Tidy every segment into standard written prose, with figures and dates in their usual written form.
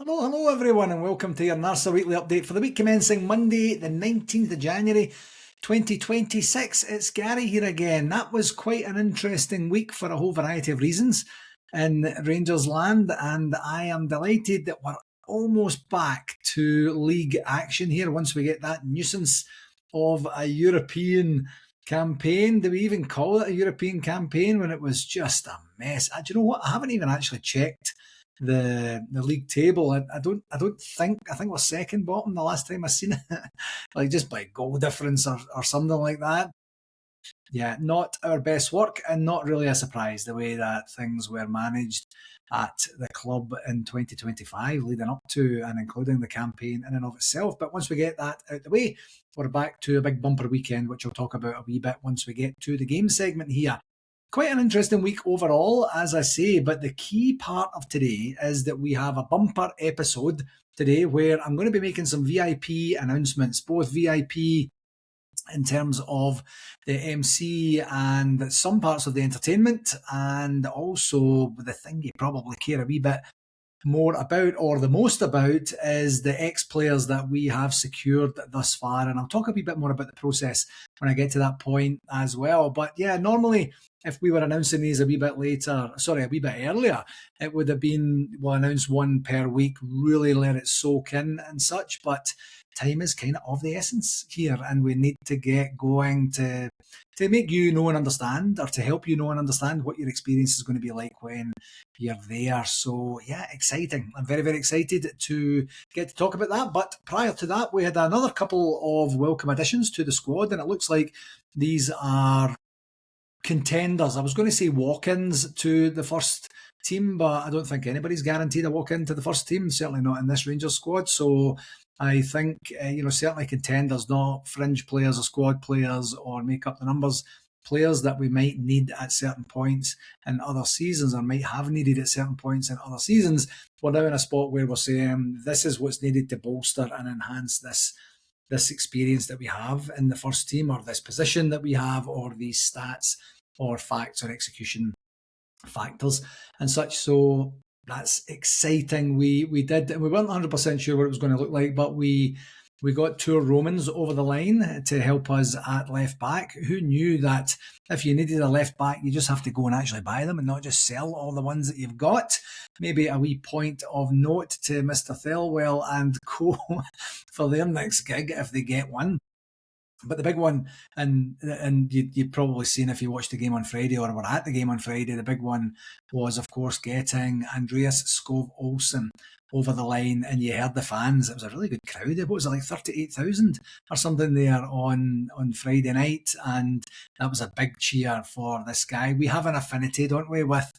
Hello everyone, and welcome to your NARSA weekly update for the week commencing Monday, the 19th of January 2026. It's Gary here again. That was quite an interesting week for a whole variety of reasons in Rangers land, and I am delighted that we're almost back to league action here once we get that nuisance of a European campaign. Do we even call it a European campaign when it was just a mess? Do you know what? I haven't even actually checked the league table. I think we're second bottom the last time I seen it, like just by goal difference or something like that. Yeah, not our best work, and not really a surprise the way that things were managed at the club in 2025 leading up to and including the campaign in and of itself. But once we get that out the way, we're back to a big bumper weekend, which I'll talk about a wee bit once we get to the game segment here. Quite an interesting week overall, as I say, but the key part of today is that we have a bumper episode today where I'm going to be making some VIP announcements, both VIP in terms of the MC and some parts of the entertainment, and also the thing you probably care a wee bit more about, or the most about, is the ex-players that we have secured thus far. And I'll talk a wee bit more about the process when I get to that point as well. But yeah, normally if we were announcing these a wee bit earlier, it would have been, we'll announce one per week, really let it soak in and such. But time is kind of the essence here, and we need to get going to make you know and understand, or to help you know and understand what your experience is going to be like when you're there. So yeah, exciting. I'm very, very excited to get to talk about that. But prior to that, we had another couple of welcome additions to the squad, and it looks like these are contenders. I was going to say walk-ins to the first team, but I don't think anybody's guaranteed a walk-in to the first team, certainly not in this Rangers squad. So I think, certainly contenders, not fringe players or squad players or make up the numbers, players that we might need at certain points in other seasons, or might have needed at certain points in other seasons. We're now in a spot where we're saying this is what's needed to bolster and enhance this experience that we have in the first team, or this position that we have, or these stats or facts or execution factors and such. So that's exciting. We weren't 100% sure what it was going to look like, but we got two Romans over the line to help us at left back. Who knew that if you needed a left back, you just have to go and actually buy them and not just sell all the ones that you've got? Maybe a wee point of note to Mr. Thelwell and co for their next gig if they get one. But the big one, and you'd probably seen if you watched the game on Friday or were at the game on Friday, the big one was, of course, getting Andreas Skov Olsen over the line. And you heard the fans. It was a really good crowd. What was it, like 38,000 or something there on Friday night? And that was a big cheer for this guy. We have an affinity, don't we, with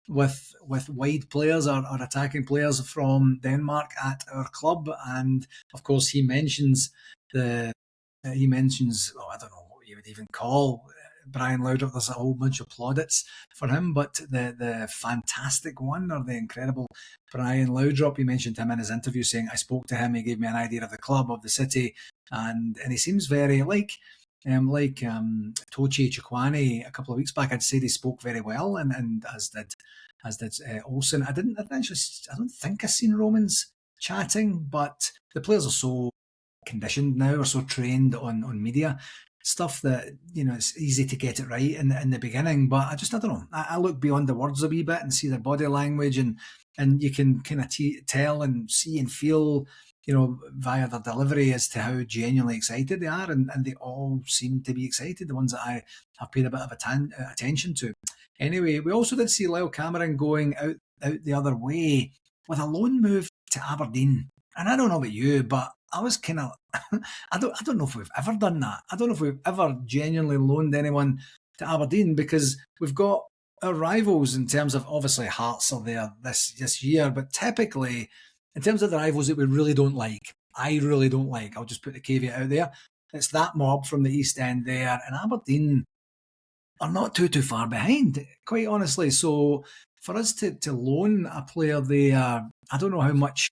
wide players or attacking players from Denmark at our club. And of course, he mentions, I don't know what you would even call Brian Laudrup. There's a whole bunch of plaudits for him, but the fantastic one, or the incredible Brian Laudrup, he mentioned him in his interview, saying, I spoke to him, he gave me an idea of the club, of the city, and he seems very like Tochi Chikwani a couple of weeks back. I'd say he spoke very well, and as did Olsen. I don't think I've seen Romans chatting, but the players are so conditioned now, or so trained on media stuff, that it's easy to get it right in the beginning. But I don't know, I look beyond the words a wee bit and see their body language, and you can kind of tell and see and feel via their delivery as to how genuinely excited they are, and they all seem to be excited, the ones that I have paid a bit of attention to. Anyway, we also did see Lyle Cameron going out the other way with a loan move to Aberdeen. And I don't know about you, but I was kind of, I don't know if we've ever done that. I don't know if we've ever genuinely loaned anyone to Aberdeen, because we've got our rivals in terms of, obviously, Hearts are there this year, but typically, in terms of the rivals that we really don't like, I really don't like, I'll just put the caveat out there, it's that mob from the East End there, and Aberdeen are not too far behind, quite honestly. So for us to loan a player there, I don't know how much.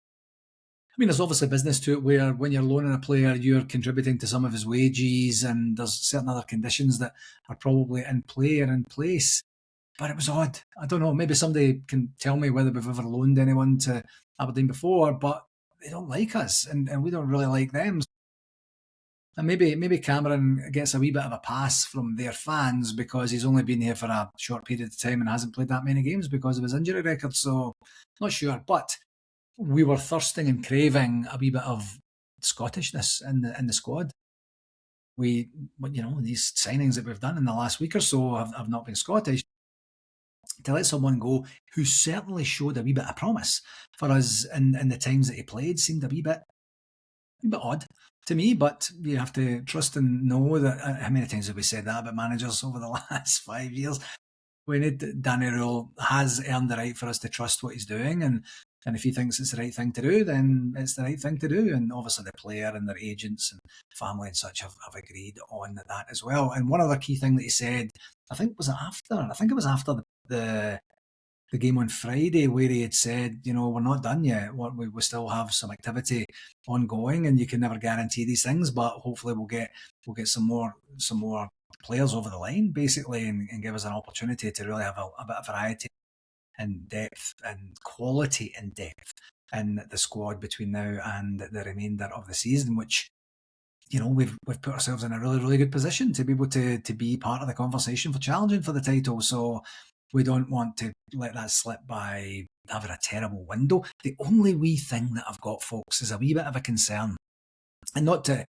I mean, there's obviously business to it, where when you're loaning a player, you're contributing to some of his wages, and there's certain other conditions that are probably in play or in place. But it was odd. I don't know. Maybe somebody can tell me whether we've ever loaned anyone to Aberdeen before, but they don't like us, and we don't really like them. And maybe Cameron gets a wee bit of a pass from their fans because he's only been here for a short period of time and hasn't played that many games because of his injury record. So not sure, but we were thirsting and craving a wee bit of Scottishness in the squad. These signings that we've done in the last week or so have not been Scottish. To let someone go who certainly showed a wee bit of promise for us in the times that he played seemed a wee bit odd to me, but you have to trust and know that. How many times have we said that about managers over the last 5 years? Danny Rule has earned the right for us to trust what he's doing, and if he thinks it's the right thing to do, then it's the right thing to do. And obviously the player and their agents and family and such have agreed on that as well. And one other key thing that he said, I think it was after the game on Friday, where he had said, we're not done yet. We still have some activity ongoing, and you can never guarantee these things, but hopefully we'll get some more players over the line, basically, and give us an opportunity to really have a bit of variety and depth and quality and depth in the squad between now and the remainder of the season, which we've put ourselves in a really, really good position to be able to be part of the conversation for challenging for the title. So we don't want to let that slip by having a terrible window. The only wee thing that I've got, folks, is a wee bit of a concern, and not to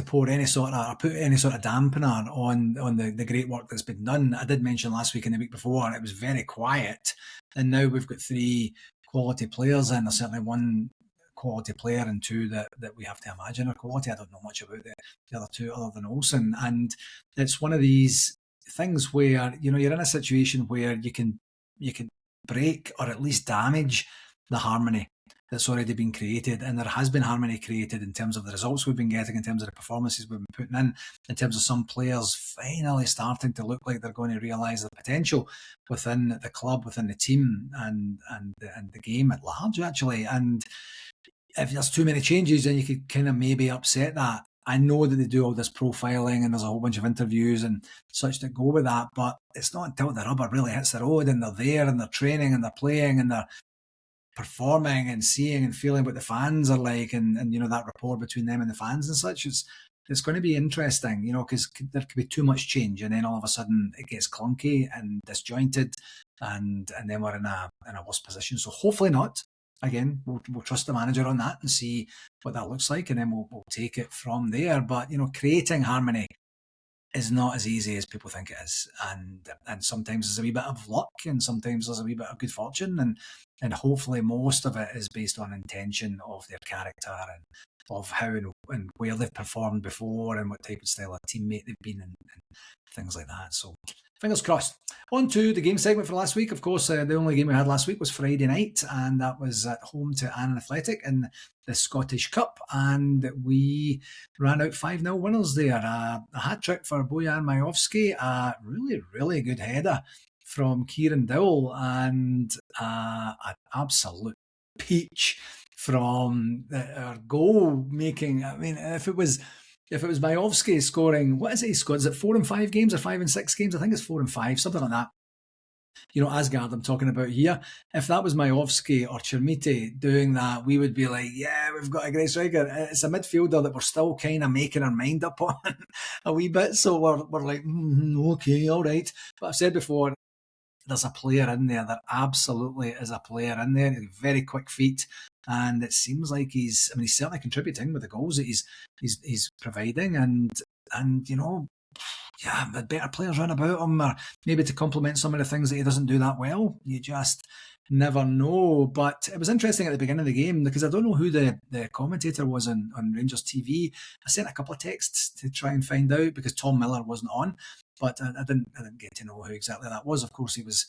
pour any sort of, or put any sort of dampener on the great work that's been done. I did mention last week and the week before it was very quiet, and now we've got 3 quality players, and there's certainly 1 quality player and 2 that we have to imagine are quality. I don't know much about the other 2 other than Olsen, and it's one of these things where you're in a situation where you can break or at least damage the harmony that's already been created, and there has been harmony created in terms of the results we've been getting, in terms of the performances we've been putting in terms of some players finally starting to look like they're going to realise the potential within the club, within the team, and the game at large, actually. And if there's too many changes, then you could kind of maybe upset that. I know that they do all this profiling and there's a whole bunch of interviews and such that go with that, but it's not until the rubber really hits the road and they're there and they're training and they're playing and they're performing and seeing and feeling what the fans are like, and that rapport between them and the fans and such. It's going to be interesting, because there could be too much change, and then all of a sudden it gets clunky and disjointed, and then we're in a worse position. So hopefully not. Again, we'll trust the manager on that and see what that looks like, and then we'll take it from there. But creating harmony is not as easy as people think it is, and sometimes there's a wee bit of luck, and sometimes there's a wee bit of good fortune, and hopefully most of it is based on intention of their character and of how and where they've performed before and what type of style of teammate they've been and things like that. So fingers crossed. On to the game segment for last week. Of course, the only game we had last week was Friday night, and that was at home to Annan Athletic in the Scottish Cup, and we ran out 5-0 winners there. A hat-trick for Bojan Majowski, a really, really good header from Kieran Dowell, and an absolute peach from our goal-making. I mean, if it was Majowski scoring, what is it he scored? Is it 4 and 5 games or 5 and 6 games? I think it's 4 and 5, something like that. Asgard I'm talking about here. If that was Majowski or Chermiti doing that, we would be like, yeah, we've got a great striker. It's a midfielder that we're still kind of making our mind up on a wee bit. So we're like, okay, all right. But I've said before, there's a player in there that absolutely is a player in there. Very quick feet. And it seems like he's certainly contributing with the goals that he's providing, and better players run about him, or maybe to complement some of the things that he doesn't do that well. You just never know. But it was interesting at the beginning of the game, because I don't know who the commentator was on Rangers TV. I sent a couple of texts to try and find out, because Tom Miller wasn't on, but I didn't get to know who exactly that was. Of course, he was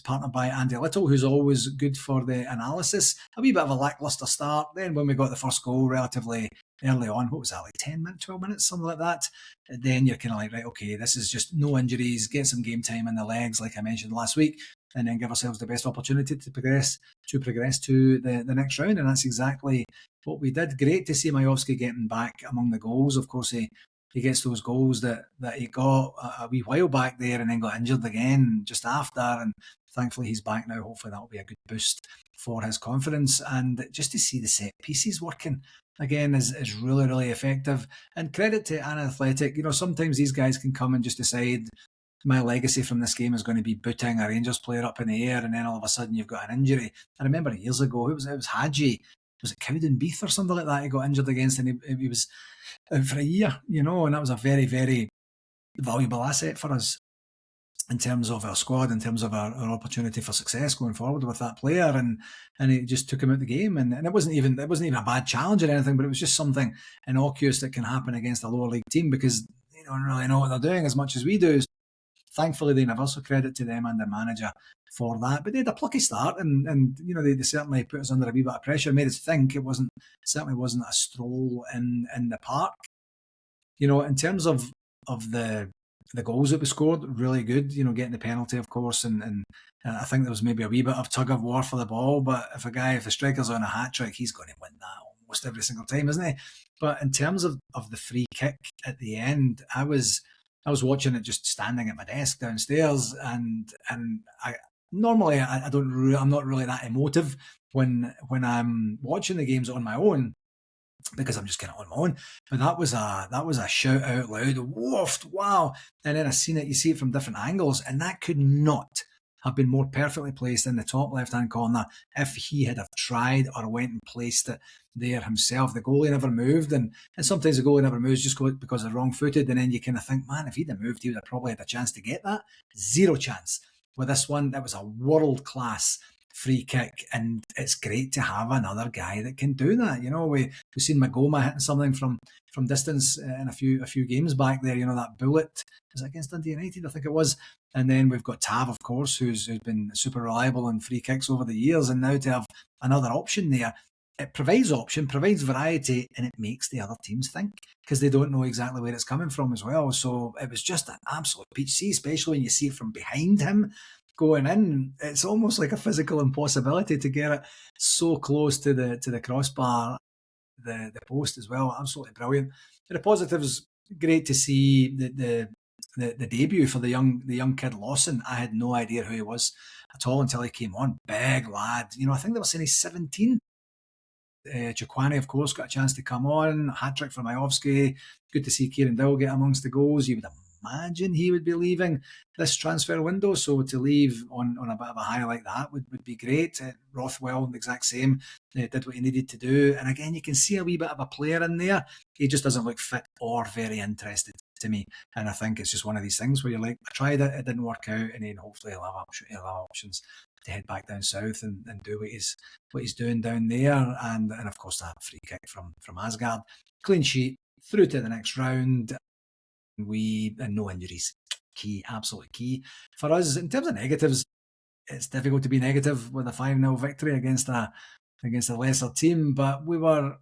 partnered by Andy Little, who's always good for the analysis. A wee bit of a lacklustre start. Then when we got the first goal relatively early on, what was that, like 10 minutes, 12 minutes, something like that? And then you're kind of like, right, okay, this is just no injuries, get some game time in the legs, like I mentioned last week, and then give ourselves the best opportunity to progress to the next round. And that's exactly what we did. Great to see Majowski getting back among the goals. Of course, he he gets those goals that he got a wee while back there, and then got injured again just after. And thankfully he's back now. Hopefully that will be a good boost for his confidence. And just to see the set pieces working again is really, really effective. And credit to An Athletic. Sometimes these guys can come and just decide, my legacy from this game is going to be booting a Rangers player up in the air, and then all of a sudden you've got an injury. I remember years ago, it was Hadji. Was it Cowdenbeath or something like that? He got injured against, and he was out for a year, and that was a very, very valuable asset for us in terms of our squad, in terms of our opportunity for success going forward with that player, and it just took him out the game, and it wasn't even a bad challenge or anything, but it was just something innocuous that can happen against a lower league team because they don't really know what they're doing as much as we do. Thankfully, they never, so credit to them and their manager for that. But they had a plucky start, and they certainly put us under a wee bit of pressure, made us think. It certainly wasn't a stroll in the park. In terms of the goals that we scored, really good. Getting the penalty, of course, and I think there was maybe a wee bit of tug of war for the ball. But if the striker's on a hat trick, he's going to win that almost every single time, isn't he? But in terms of the free kick at the end, I was watching it just standing at my desk downstairs, and I normally I'm not really that emotive when I'm watching the games on my own because I'm just kind of on my own. But that was a shout out loud, woofed, wow! And then you see it from different angles, and that could not have been more perfectly placed in the top left-hand corner if he had have tried or went and placed it there himself. The goalie never moved, and sometimes the goalie never moves just because they're wrong-footed, and then you kind of think, man, if he'd have moved, he would have probably had a chance to get that. Zero chance. With this one, that was a world-class free kick, and it's great to have another guy that can do that. We've seen Magoma hitting something from distance in a few games back there. That bullet, was it against Dundee United? I think it was. And then we've got Tav, of course, who's been super reliable on free kicks over the years, and now to have another option there, it provides variety, and it makes the other teams think because they don't know exactly where it's coming from as well. So it was just an absolute peach. See, especially when you see it from behind him going in, it's almost like a physical impossibility to get it so close to the crossbar, the post as well. Absolutely brilliant. The positives, great to see the debut for the young kid Lawson. I had no idea who he was at all until he came on. Big lad. I think they were saying he's 17. Jaquani, of course, got a chance to come on. Hat-trick for Majovsky. Good to see Kieran Dowell get amongst the goals. You would imagine he would be leaving this transfer window, so to leave on a bit of a high like that would be great. Rothwell, the exact same, did what he needed to do. And again, you can see a wee bit of a player in there. He just doesn't look fit or very interested to me. And I think it's just one of these things where you're like, I tried it didn't work out, and then hopefully he'll have options to head back down south and do what he's doing down there. And of course that free kick from Asgard. Clean sheet, through to the next round. And no injuries. Key, absolutely key. For us, in terms of negatives, it's difficult to be negative with a 5-0 victory against a lesser team, but we were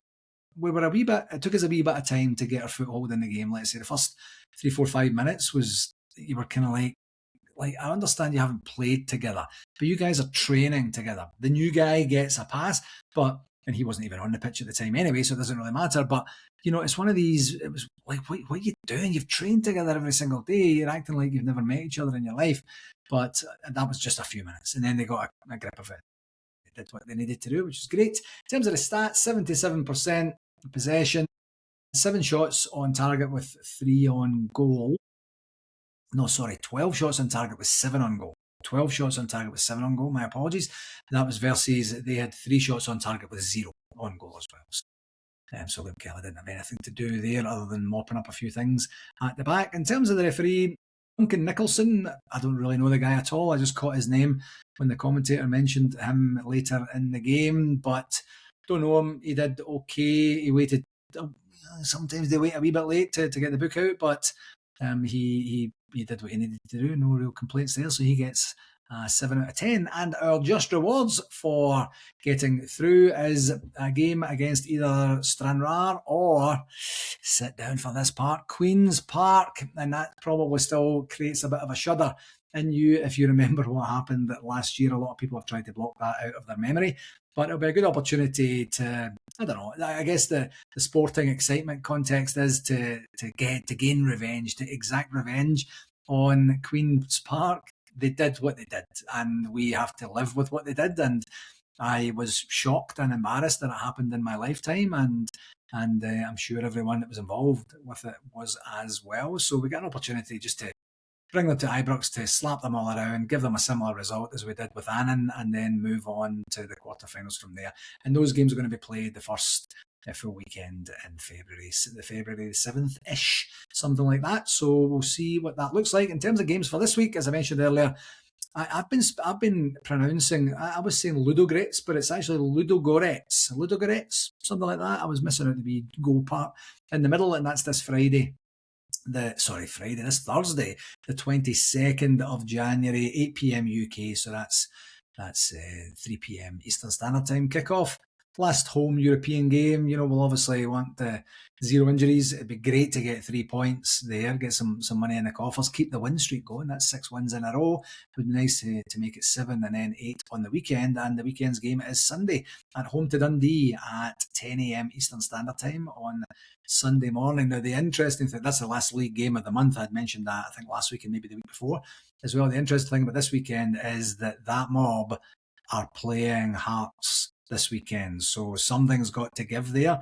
a wee bit, it took us a wee bit of time to get our foothold in the game. Let's say the first 3, 4, 5 minutes was, you were kind of like, I understand you haven't played together, but you guys are training together. The new guy gets a pass, and he wasn't even on the pitch at the time anyway, so it doesn't really matter. But, it's one of these, it was like, what are you doing? You've trained together every single day. You're acting like you've never met each other in your life. But that was just a few minutes. And then they got a grip of it. They did what they needed to do, which is great. In terms of the stats, 77% possession, 7 shots on target with 3 on goal. 12 shots on target with 7 on goal. 12 shots on target with 7 on goal. My apologies. That was versus they had 3 shots on target with 0 on goal as well. So Liam Kelly didn't have anything to do there other than mopping up a few things at the back. In terms of the referee, Duncan Nicholson, I don't really know the guy at all. I just caught his name when the commentator mentioned him later in the game, but don't know him. He did okay. He waited. Sometimes they wait a wee bit late to get the book out, but he did what he needed to do. No real complaints there. So he gets 7 out of 10. And our just rewards for getting through is a game against either Stranraer or, sit down for this part, Queen's Park. And that probably still creates a bit of a shudder in you if you remember what happened last year. A lot of people have tried to block that out of their memory, but it'll be a good opportunity to, I don't know, I guess the sporting excitement context is to gain revenge, to exact revenge on Queen's Park. They did what they did, and we have to live with what they did. And I was shocked and embarrassed that it happened in my lifetime, and I'm sure everyone that was involved with it was as well. So we got an opportunity just to bring them to Ibrox, to slap them all around, give them a similar result as we did with Annan, and then move on to the quarterfinals from there. And those games are going to be played the first full weekend in February, the February 7th-ish, something like that. So we'll see what that looks like. In terms of games for this week, as I mentioned earlier, I've been pronouncing, I was saying Ludogorets, but it's actually Ludogorets, something like that. I was missing out the wee goal part in the middle, and that's this Friday. This Thursday, the 22nd of January, 8 p.m. UK. So that's 3 p.m. Eastern Standard Time kickoff. Last home European game. We'll obviously want the 0 injuries. It'd be great to get 3 points there, get some money in the coffers, keep the win streak going. That's 6 wins in a row. It would be nice to make it 7 and then 8 on the weekend. And the weekend's game is Sunday at home to Dundee at 10 a.m. Eastern Standard Time on Sunday morning. Now, the interesting thing, that's the last league game of the month. I'd mentioned that, I think, last week and maybe the week before as well. The interesting thing about this weekend is that mob are playing Hearts this weekend. So something's got to give there.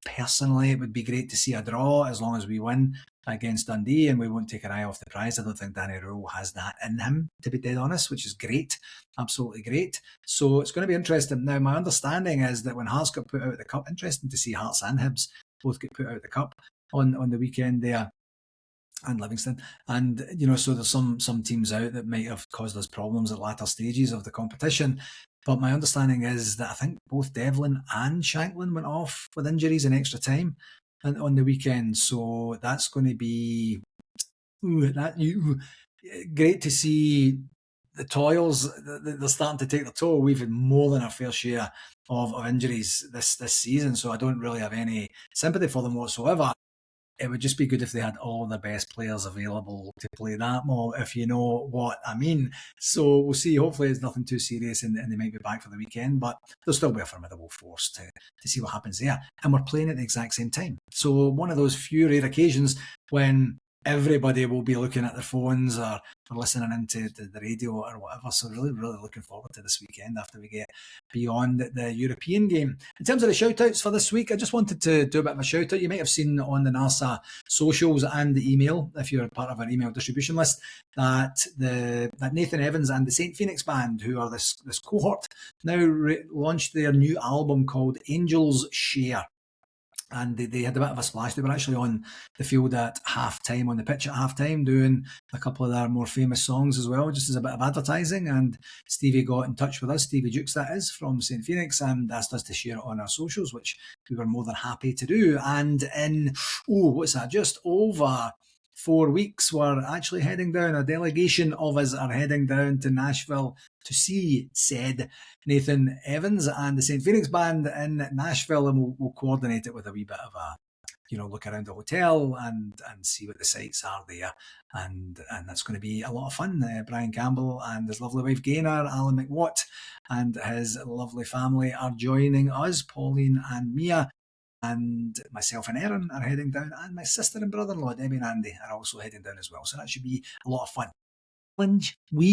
Personally, it would be great to see a draw as long as we win against Dundee and we won't take our eye off the prize. I don't think Danny Rule has that in him, to be dead honest, which is great. Absolutely great. So it's going to be interesting. Now, my understanding is that when Hearts got put out of the cup, interesting to see Hearts and Hibs both get put out of the cup on the weekend there, and Livingston. And, so there's some teams out that might have caused us problems at latter stages of the competition. But my understanding is that I think both Devlin and Shanklin went off with injuries in extra time on the weekend. So that's going to be great to see the toils. They're starting to take their toll. We've had more than our fair share of injuries this season. So I don't really have any sympathy for them whatsoever. It would just be good if they had all the best players available to play that more, if you know what I mean. So we'll see. Hopefully it's nothing too serious and they might be back for the weekend, but they'll still be a formidable force to see what happens there. And we're playing at the exact same time. So one of those few rare occasions when everybody will be looking at their phones or listening into the radio or whatever. So really, really looking forward to this weekend after we get beyond the European game. In terms of the shout-outs for this week, I just wanted to do a bit of a shout-out. You might have seen on the NARSA socials and the email, if you're part of our email distribution list, that Nathan Evans and the St. Phoenix Band, who are this cohort, now launched their new album called Angels Share. And they had a bit of a splash. They were actually on the field at half-time, on the pitch at half-time, doing a couple of their more famous songs as well, just as a bit of advertising. And Stevie got in touch with us, Stevie Jukes that is, from St. Phoenix, and asked us to share it on our socials, which we were more than happy to do. And in, just over 4 weeks, we're actually heading down. A delegation of us are heading down to Nashville to see said Nathan Evans and the St. Phoenix Band in Nashville, and we'll coordinate it with a wee bit of a look around the hotel and see what the sights are there, and that's going to be a lot of fun. Brian Campbell and his lovely wife Gaynor, Alan McWatt and his lovely family are joining us. Pauline and Mia and myself and Erin are heading down, and my sister and brother-in-law Debbie and Andy are also heading down as well, so that should be a lot of fun.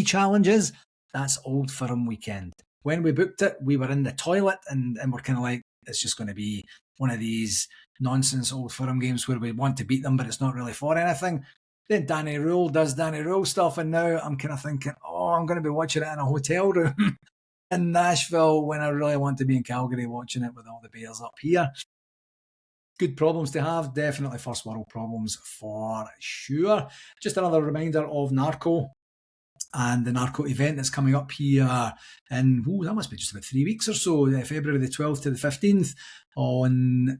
Challenges, that's Old Firm weekend. When we booked it, we were in the toilet and we're kind of like, it's just going to be one of these nonsense Old Firm games where we want to beat them, but it's not really for anything. Then Danny Rule does Danny Rule stuff, and now I'm kind of thinking, I'm going to be watching it in a hotel room in Nashville when I really want to be in Calgary watching it with all the Bears up here. Good problems to have, definitely first world problems for sure. Just another reminder of NARCO and the NARCO event that's coming up here in, that must be just about 3 weeks or so, February the 12th to the 15th on,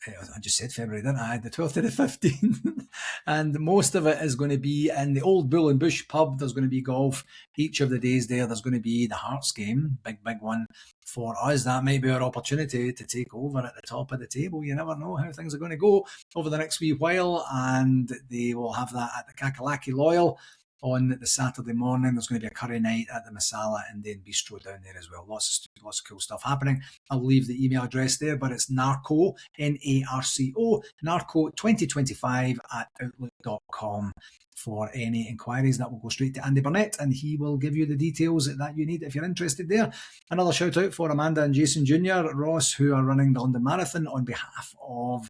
I just said February, didn't I? The 12th to the 15th. And most of it is going to be in the old Bull and Bush pub. There's going to be golf each of the days there. There's going to be the Hearts game, big one for us. That might be our opportunity to take over at the top of the table. You never know how things are going to go over the next wee while. And they will have that at the Kakalaki Loyal on the Saturday morning. There's going to be a curry night at the Masala Indian Bistro down there as well. Lots of cool stuff happening. I'll leave the email address there, but it's NARCO, NARCO, NARCO2025 at outlook.com. For any inquiries, that will go straight to Andy Burnett, and he will give you the details that you need if you're interested there. Another shout out for Amanda and Jason Jr. Ross, who are running the London Marathon on behalf of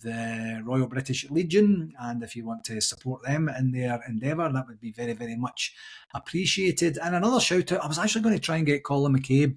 the Royal British Legion, and if you want to support them in their endeavour, that would be very, very much appreciated. And another shout out, I was actually going to try and get Colin McCabe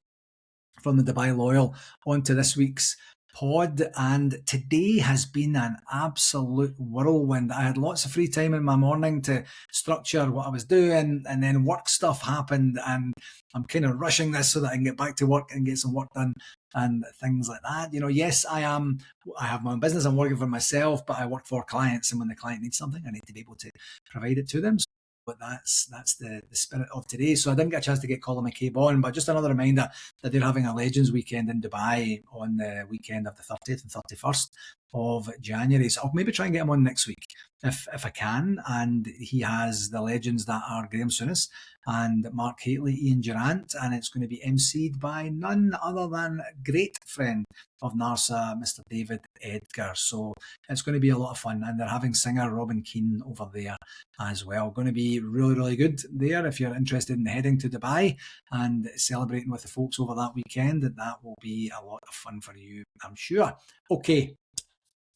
from the Dubai Loyal onto this week's pod, and today has been an absolute whirlwind. I had lots of free time in my morning to structure what I was doing, and then work stuff happened, and I'm kind of rushing this so that I can get back to work and get some work done and things like that. Yes, I have my own business, I'm working for myself, but I work for clients, and when the client needs something, I need to be able to provide it to them. But that's the spirit of today. So I didn't get a chance to get Colin McCabe on, but just another reminder that they're having a Legends weekend in Dubai on the weekend of the 30th and 31st of January. So I'll maybe try and get him on next week if I can. And he has the legends that are Graham Souness and Mark Haitley, Ian Durant, and it's going to be emceed by none other than great friend of NARSA, Mr. David Edgar. So it's going to be a lot of fun, and they're having singer Robin Keane over there as well. Going to be really, really good there if you're interested in heading to Dubai and celebrating with the folks over that weekend. That will be a lot of fun for you, I'm sure. Okay.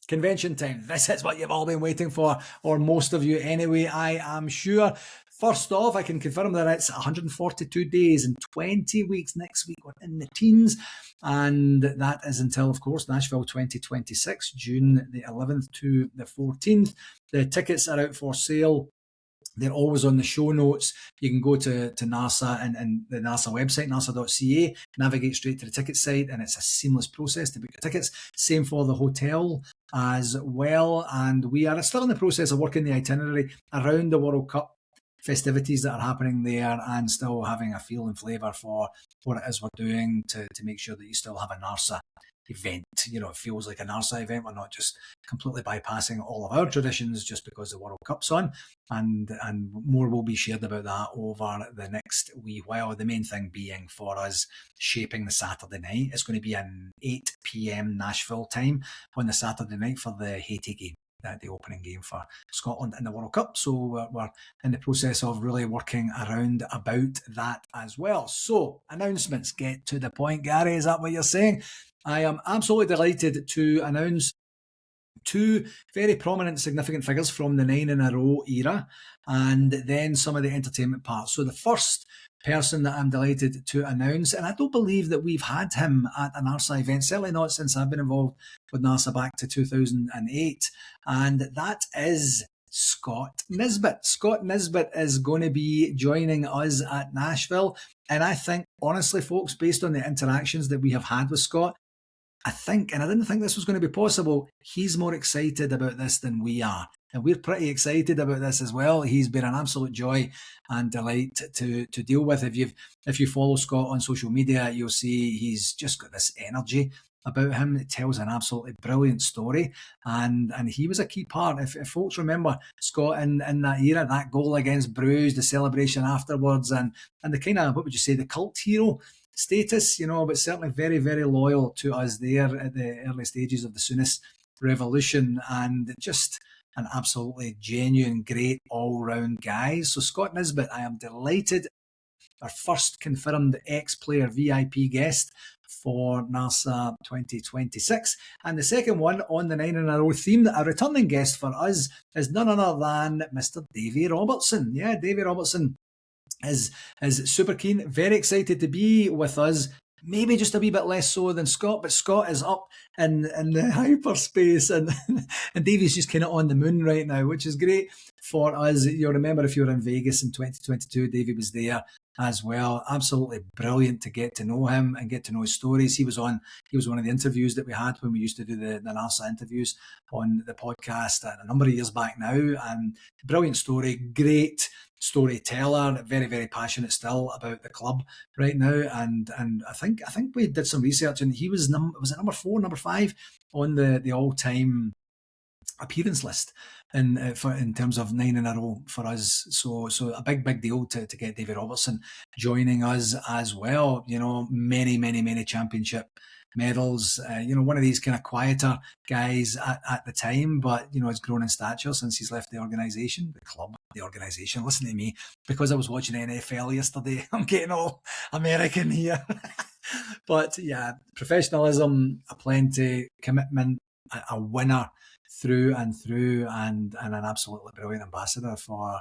Convention time. This is what you've all been waiting for, or most of you anyway, I am sure. First off, I can confirm that it's 142 days and 20 weeks. Next week, we're in the teens. And that is until, of course, Nashville 2026, June the 11th to the 14th. The tickets are out for sale. They're always on the show notes. You can go to NARSA and the NARSA website, narsa.ca, navigate straight to the ticket site, and it's a seamless process to book your tickets. Same for the hotel as well. And we are still in the process of working the itinerary around the World Cup festivities that are happening there, and still having a feel and flavour for what it is we're doing to make sure that you still have a NARSA event. It feels like a NARSA event. We're not just completely bypassing all of our traditions just because the World Cup's on, and more will be shared about that over the next wee while. The main thing being for us shaping the Saturday night. It's going to be an 8 p.m. Nashville time on the Saturday night for the Haiti game, the opening game for Scotland in the World Cup. So we're in the process of really working around about that as well. So announcements, get to the point. Gary, is that what you're saying? I am absolutely delighted to announce two very prominent, significant figures from the 9 in a row era, and then some of the entertainment parts. So the first person that I'm delighted to announce, and I don't believe that we've had him at a NARSA event, certainly not since I've been involved with NARSA back to 2008, and that is Scott Nisbet. Scott Nisbet is going to be joining us at Nashville, and I think, honestly, folks, based on the interactions that we have had with Scott, I think, and I didn't think this was going to be possible, he's more excited about this than we are. And we're pretty excited about this as well. He's been an absolute joy and delight to deal with. If you follow Scott on social media, you'll see he's just got this energy about him. It tells an absolutely brilliant story. And he was a key part. If folks remember Scott in that era, that goal against Bruges, the celebration afterwards, and the kind of, what would you say, the cult hero status, but certainly very, very loyal to us there at the early stages of the Souness revolution, and just an absolutely genuine, great all-round guy. So Scott Nisbet, I am delighted, our first confirmed ex-player VIP guest for NARSA 2026. And the second one on the 9 in a row theme, a returning guest for us, is none other than Mr. Davy Robertson. Yeah, Davy Robertson is super keen, very excited to be with us. Maybe just a wee bit less so than Scott, but Scott is up in the hyperspace, and Davy's just kind of on the moon right now, which is great for us. You'll remember if you were in Vegas in 2022, Davy was there as well. Absolutely brilliant to get to know him and get to know his stories. He was one of the interviews that we had when we used to do the NARSA interviews on the podcast a number of years back now, and brilliant story, great storyteller, very, very passionate still about the club right now. And I think we did some research, and he was number 4, number 5 on the all-time appearance list in terms of 9 in a row for us. So a big deal to get David Robertson joining us as well. Many championship medals. One of these kind of quieter guys at the time, but has grown in stature since he's left the organisation, the organisation. Listen to me, because I was watching NFL yesterday. I'm getting all American here. But yeah, professionalism, aplenty, commitment, a winner through and through, and an absolutely brilliant ambassador for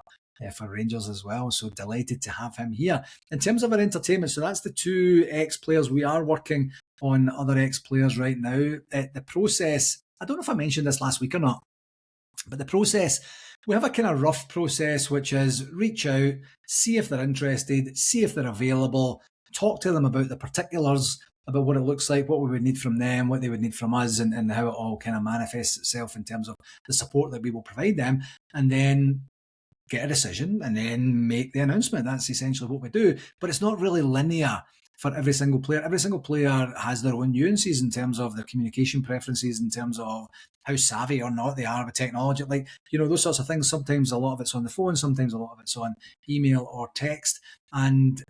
Rangers as well. So delighted to have him here. In terms of our entertainment, so that's the two ex-players. We are working on other ex-players right now. The process, I don't know if I mentioned this last week or not, but the process, we have a kind of rough process, which is reach out, see if they're interested, see if they're available, talk to them about the particulars, about what it looks like, what we would need from them, what they would need from us, and how it all kind of manifests itself in terms of the support that we will provide them, and then get a decision and then make the announcement. That's essentially what we do. But it's not really linear for every single player. Every single player has their own nuances in terms of their communication preferences, in terms of how savvy or not they are with technology. Like, those sorts of things. Sometimes a lot of it's on the phone, sometimes a lot of it's on email or text. And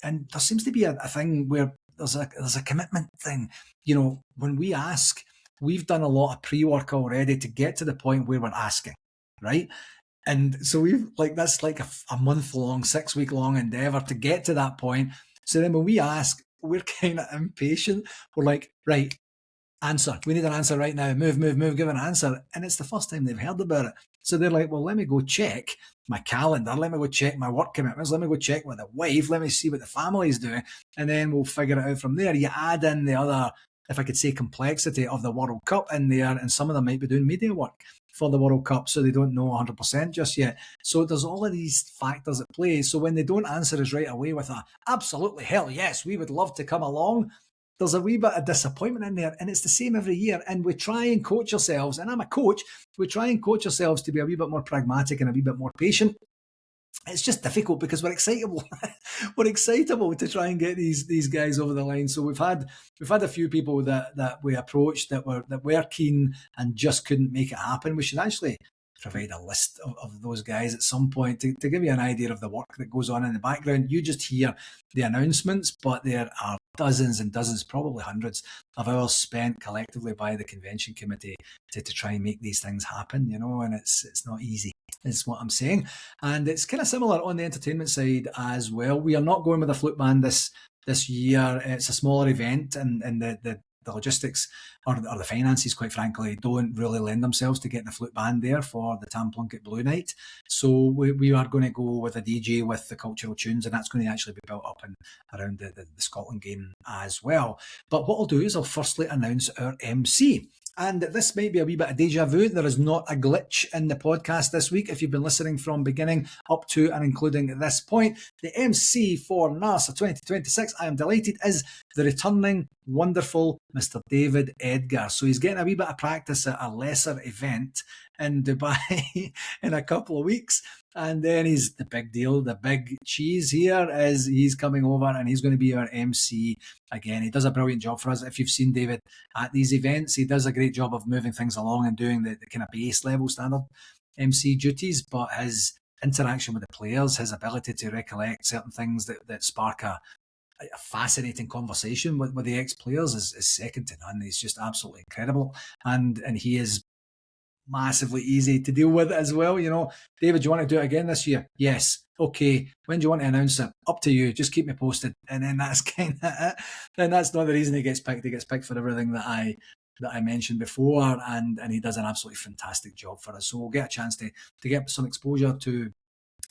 there seems to be a thing where there's a commitment thing. When we ask, we've done a lot of pre-work already to get to the point where we're asking, right? And so that's like a month-long, 6-week-long endeavour to get to that point. So then when we ask, we're kind of impatient. We're like, right, answer. We need an answer right now. Move, give an answer. And it's the first time they've heard about it. So they're like, well, let me go check my calendar. Let me go check my work commitments. Let me go check with the wife. Let me see what the family's doing. And then we'll figure it out from there. You add in the other, if I could say, complexity of the World Cup in there, and some of them might be doing media work for the World Cup, so they don't know 100% just yet. So there's all of these factors at play. So when they don't answer us right away with a absolutely hell yes, we would love to come along, there's a wee bit of disappointment in there. And it's the same every year. And we try and coach ourselves, and I'm a coach, we try and coach ourselves to be a wee bit more pragmatic and a wee bit more patient. It's just difficult because we're excitable. We're excitable to try and get these guys over the line. So we've had a few people that we approached that were keen and just couldn't make it happen. We should actually provide a list of those guys at some point to give you an idea of the work that goes on in the background. You just hear the announcements, but there are dozens and dozens, probably hundreds of hours spent collectively by the convention committee to try and make these things happen, and it's not easy. Is what I'm saying. And it's kind of similar on the entertainment side as well. We are not going with a flute band this year. It's a smaller event, and the logistics or the finances, quite frankly, don't really lend themselves to getting a flute band there for the Tam Plunkett Blue Night. So we are going to go with a DJ with the cultural tunes, and that's going to actually be built up around the Scotland game as well. But what I'll do is I'll firstly announce our MC. And this might be a wee bit of deja vu. There is not a glitch in the podcast this week. If you've been listening from beginning up to and including this point, the MC for NARSA 2026, I am delighted, is the returning wonderful Mr. David Edgar. So he's getting a wee bit of practice at a lesser event in Dubai in a couple of weeks. And then he's the big deal, the big cheese here is he's coming over and he's going to be our MC again. He does a brilliant job for us. If you've seen David at these events, he does a great job of moving things along and doing the kind of base level standard MC duties, but his interaction with the players, his ability to recollect certain things that spark a fascinating conversation with the ex-players is second to none. He's just absolutely incredible. And he is massively easy to deal with as well. David, do you want to do it again this year? Yes. Okay. When do you want to announce it? Up to you. Just keep me posted. And then that's kind of it. And that's not the reason he gets picked. He gets picked for everything that I mentioned before, and he does an absolutely fantastic job for us. So we'll get a chance to get some exposure to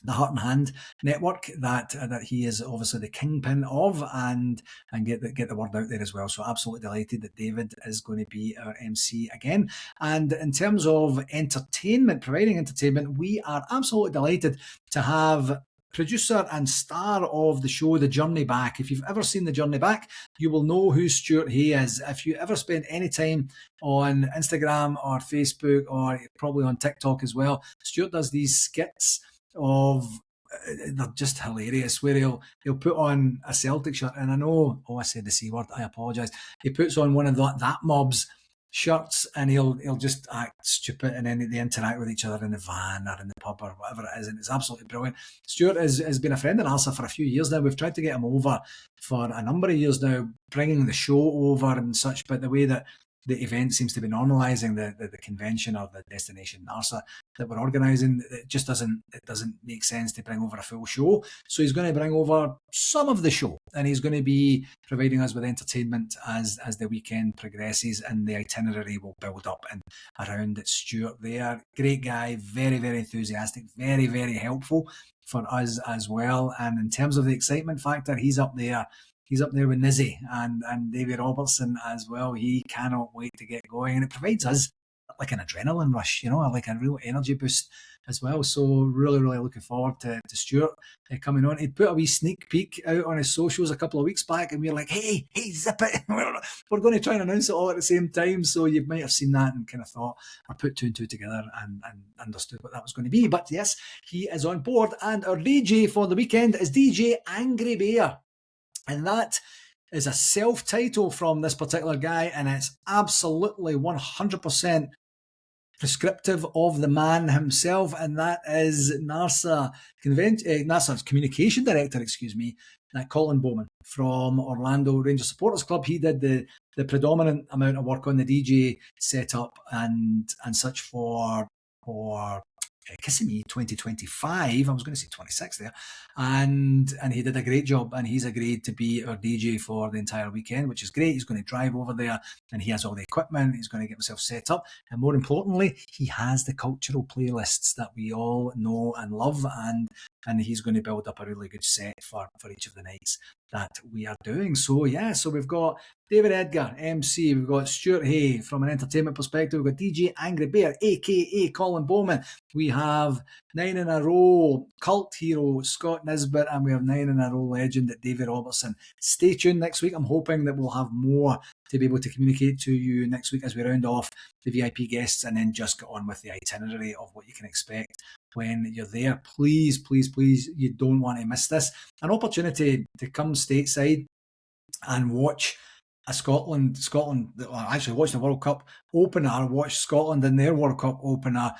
the Heart and Hand network that he is obviously the kingpin of, and get the word out there as well. So absolutely delighted that David is going to be our MC again. And in terms of entertainment, providing entertainment, we are absolutely delighted to have producer and star of the show, The Journey Back. If you've ever seen The Journey Back, you will know who Stuart Hay is. If you ever spend any time on Instagram or Facebook or probably on TikTok as well, Stuart does these skits they're just hilarious, where he'll put on a Celtic shirt, and I know, I said the C word, I apologise. He puts on one of that mob's shirts, and he'll just act stupid, and then they interact with each other in the van or in the pub or whatever it is, and it's absolutely brilliant. Stuart has been a friend of NARSA for a few years now. We've tried to get him over for a number of years now, bringing the show over and such, but the way that the event seems to be normalising the convention or the destination NARSA that we're organising, it just doesn't make sense to bring over a full show. So he's going to bring over some of the show, and he's going to be providing us with entertainment as the weekend progresses, and the itinerary will build up and around Stuart there. Great guy, very, very enthusiastic, very, very helpful for us as well. And in terms of the excitement factor, he's up there. He's up there with Nizzy and Davey Robertson as well. He cannot wait to get going, and it provides us like an adrenaline rush, like a real energy boost as well. So really, really looking forward to Stuart coming on. He put a wee sneak peek out on his socials a couple of weeks back, and we were like, hey, zip it. We're going to try and announce it all at the same time. So you might have seen that and kind of thought, or put two and two together and understood what that was going to be. But yes, he is on board, and our DJ for the weekend is DJ Angry Bear. And that is a self-title from this particular guy, and it's absolutely 100% prescriptive of the man himself, and that is NARSA's communication director, Colin Bowman from Orlando Rangers Supporters Club. He did the predominant amount of work on the DJ setup and such for Kissimmee 2025. I was going to say 26 there, and he did a great job, and he's agreed to be our DJ for the entire weekend, which is great. He's going to drive over there, and he has all the equipment. He's going to get himself set up, and more importantly, he has the cultural playlists that we all know and love, and he's going to build up a really good set for each of the nights that we are doing. So we've got David Edgar, MC. We've got Stuart Hay from an entertainment perspective. We've got DJ Angry Bear, aka Colin Bowman. We have 9 in a row cult hero Scott Nisbet, and we have 9 in a row legend David Robertson. Stay tuned next week. I'm hoping that we'll have more to be able to communicate to you next week as we round off the VIP guests and then just get on with the itinerary of what you can expect when you're there. Please, please, please, you don't want to miss this. An opportunity to come stateside and watch Scotland, actually watch the World Cup opener, watch Scotland in their World Cup opener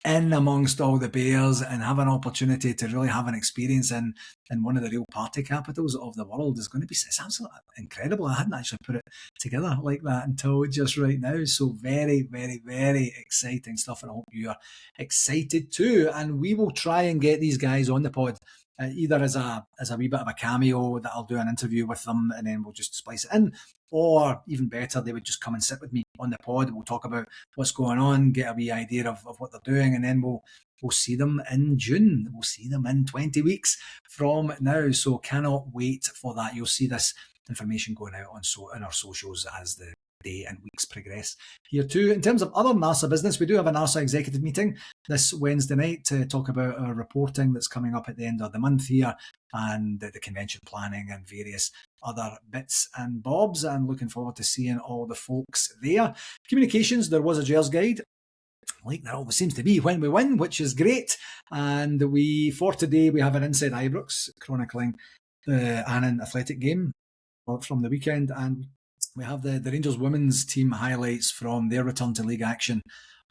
in amongst all the Bears, and have an opportunity to really have an experience in one of the real party capitals of the world is going to be, it's absolutely incredible. I hadn't actually put it together like that until just right now. So very, very, very exciting stuff, and I hope you are excited too. And we will try and get these guys on the pod either as a wee bit of a cameo that I'll do an interview with them and then we'll just splice it in, or even better, they would just come and sit with me on the pod. We'll talk about what's going on, get a wee idea of what they're doing, and then we'll see them in June. We'll see them in 20 weeks from now. So cannot wait for that. You'll see this information going out on our socials as the day and weeks progress here too. In terms of other NARSA business, we do have a NARSA executive meeting this Wednesday night to talk about our reporting that's coming up at the end of the month here, and the convention planning and various other bits and bobs, and looking forward to seeing all the folks there. Communications, there was a Gers guide, like there always seems to be when we win, which is great. And for today, we have an Inside Ibrox chronicling the Annan Athletic game from the weekend, and we have the Rangers women's team highlights from their return to league action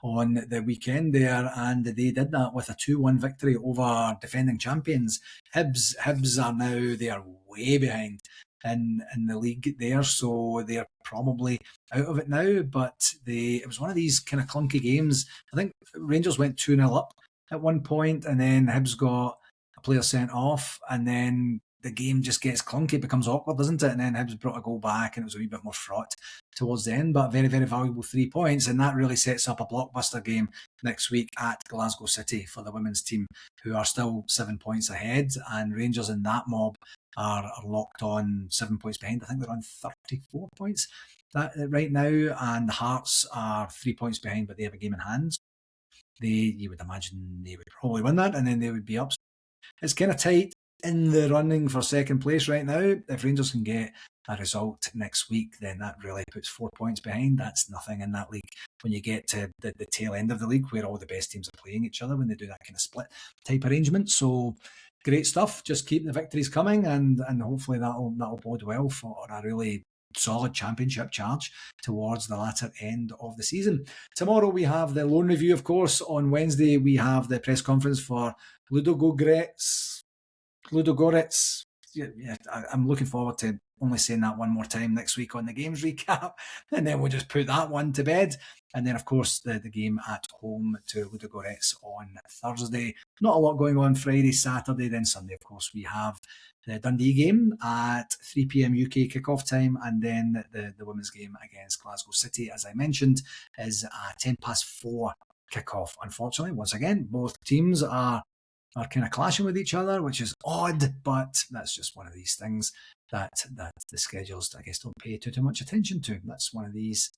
on the weekend there, and they did that with a 2-1 victory over defending champions Hibs. Hibs are now, they are way behind in the league there, so they're probably out of it now, but it was one of these kind of clunky games. I think Rangers went 2-0 up at one point, and then Hibs got a player sent off, and then the game just gets clunky, it becomes awkward, doesn't it? And then Hibs brought a goal back, and it was a wee bit more fraught towards the end, but very, very valuable 3 points, and that really sets up a blockbuster game next week at Glasgow City for the women's team, who are still 7 points ahead, and Rangers in that mob are locked on 7 points behind. I think they're on 34 points right now, and the Hearts are 3 points behind, but they have a game in hand. You would imagine they would probably win that, and then they would be up. It's kind of tight in the running for second place right now. If Rangers can get a result next week, then that really puts 4 points behind. That's nothing in that league when you get to the tail end of the league, where all the best teams are playing each other when they do that kind of split type arrangement. So great stuff. Just keep the victories coming, and hopefully that'll bode well for a really solid championship charge towards the latter end of the season. Tomorrow we have the loan review, of course. On Wednesday we have the press conference for Ludogorets. Yeah, I'm looking forward to only saying that one more time next week on the games recap, and then we'll just put that one to bed. And then, of course, the game at home to Ludogorets on Thursday. Not a lot going on Friday, Saturday, then Sunday, of course, we have the Dundee game at 3 p.m. UK kickoff time, and then the women's game against Glasgow City, as I mentioned, is a 4:10 kickoff. Unfortunately, once again, both teams are kind of clashing with each other, which is odd, but that's just one of these things that the schedules, I guess, don't pay too much attention to. That's one of these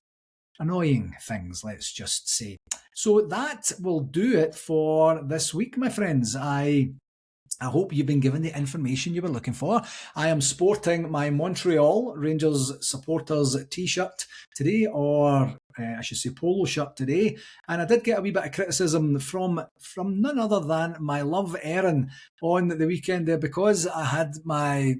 annoying things, let's just say. So that will do it for this week, my friends. I hope you've been given the information you were looking for. I am sporting my Montreal Rangers supporters t-shirt today, or I should say polo shirt today. And I did get a wee bit of criticism from none other than my love Erin on the weekend there, because I had my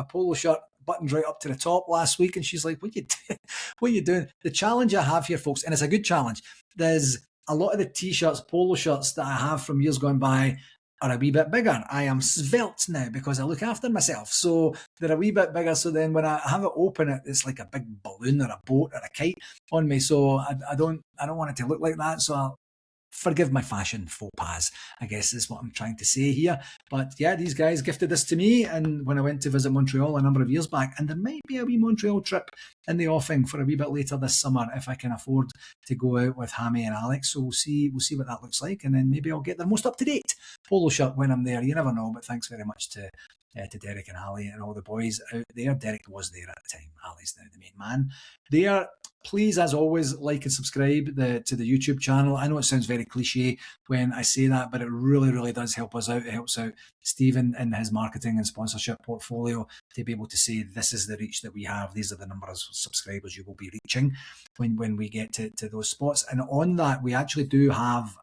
polo shirt buttoned right up to the top last week, and she's like, what are you doing? The challenge I have here, folks, and it's a good challenge, there's a lot of the t-shirts, polo shirts that I have from years gone by are a wee bit bigger. I am svelte now because I look after myself, so they're a wee bit bigger. So then when I have it open, it's like a big balloon or a boat or a kite on me. So I don't want it to look like that. So forgive my fashion faux pas, I guess is what I'm trying to say here. But yeah, these guys gifted this to me, and when I went to visit Montreal a number of years back, and there might be a wee Montreal trip in the offing for a wee bit later this summer if I can afford to go out with Hammy and Alex. So we'll see what that looks like, and then maybe I'll get the most up-to-date polo shirt when I'm there. You never know. But thanks very much to Derek and Ali and all the boys out there. Derek was there at the time. Ali's now the main man there. Please, as always, like and subscribe to the YouTube channel. I know it sounds very cliche when I say that, but it really, really does help us out. It helps out Stephen in his marketing and sponsorship portfolio to be able to say, this is the reach that we have. These are the numbers of subscribers you will be reaching when we get to those spots. And on that, we actually do have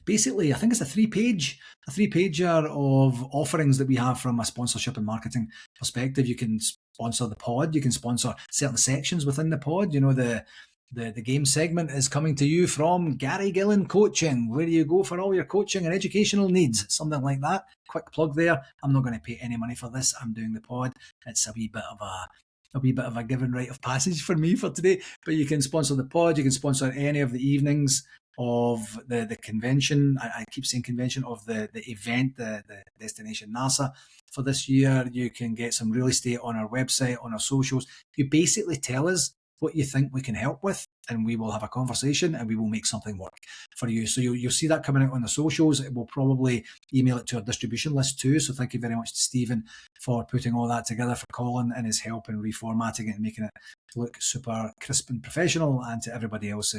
basically, I think it's a three-pager of offerings that we have from a sponsorship and marketing perspective. You can sponsor the pod. You can sponsor certain sections within the pod. You know, the game segment is coming to you from Gary Gillen Coaching, where you go for all your coaching and educational needs, something like that. Quick plug there. I'm not going to pay any money for this. I'm doing the pod. It's a wee bit of a given rite of passage for me for today. But you can sponsor the pod. You can sponsor any of the evenings of the convention. I keep saying convention, of the event, the Destination NARSA for this year. You can get some real estate on our website, on our socials. You basically tell us what you think we can help with, and we will have a conversation and we will make something work for you. So you'll see that coming out on the socials. We'll probably email it to our distribution list too. So thank you very much to Stephen for putting all that together, for Colin and his help in reformatting it and making it look super crisp and professional, and to everybody else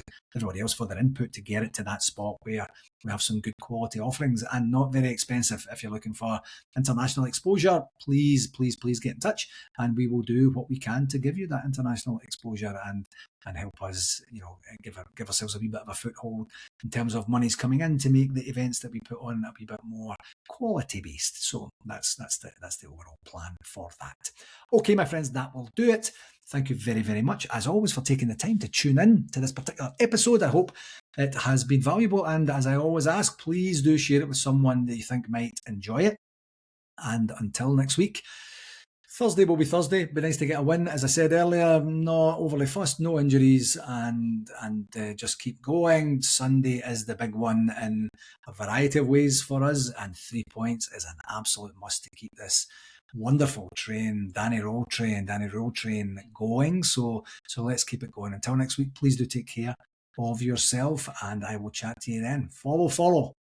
for their input to get it to that spot where we have some good quality offerings and not very expensive. If you're looking for international exposure, please get in touch, and we will do what we can to give you that international exposure and help us, give ourselves a wee bit of a foothold in terms of monies coming in to make the events that we put on a wee bit more quality based. So that's the overall plan for that. Okay, my friends, that will do it. Thank you very, very much, as always, for taking the time to tune in to this particular episode. I hope it has been valuable, and as I always ask, please do share it with someone that you think might enjoy it. And until next week, Thursday will be Thursday. Be nice to get a win. As I said earlier, not overly fussed, no injuries, and just keep going. Sunday is the big one in a variety of ways for us, and 3 points is an absolute must to keep this wonderful train, Danny Roll train going. So let's keep it going. Until next week, please do take care of yourself, and I will chat to you then. Follow.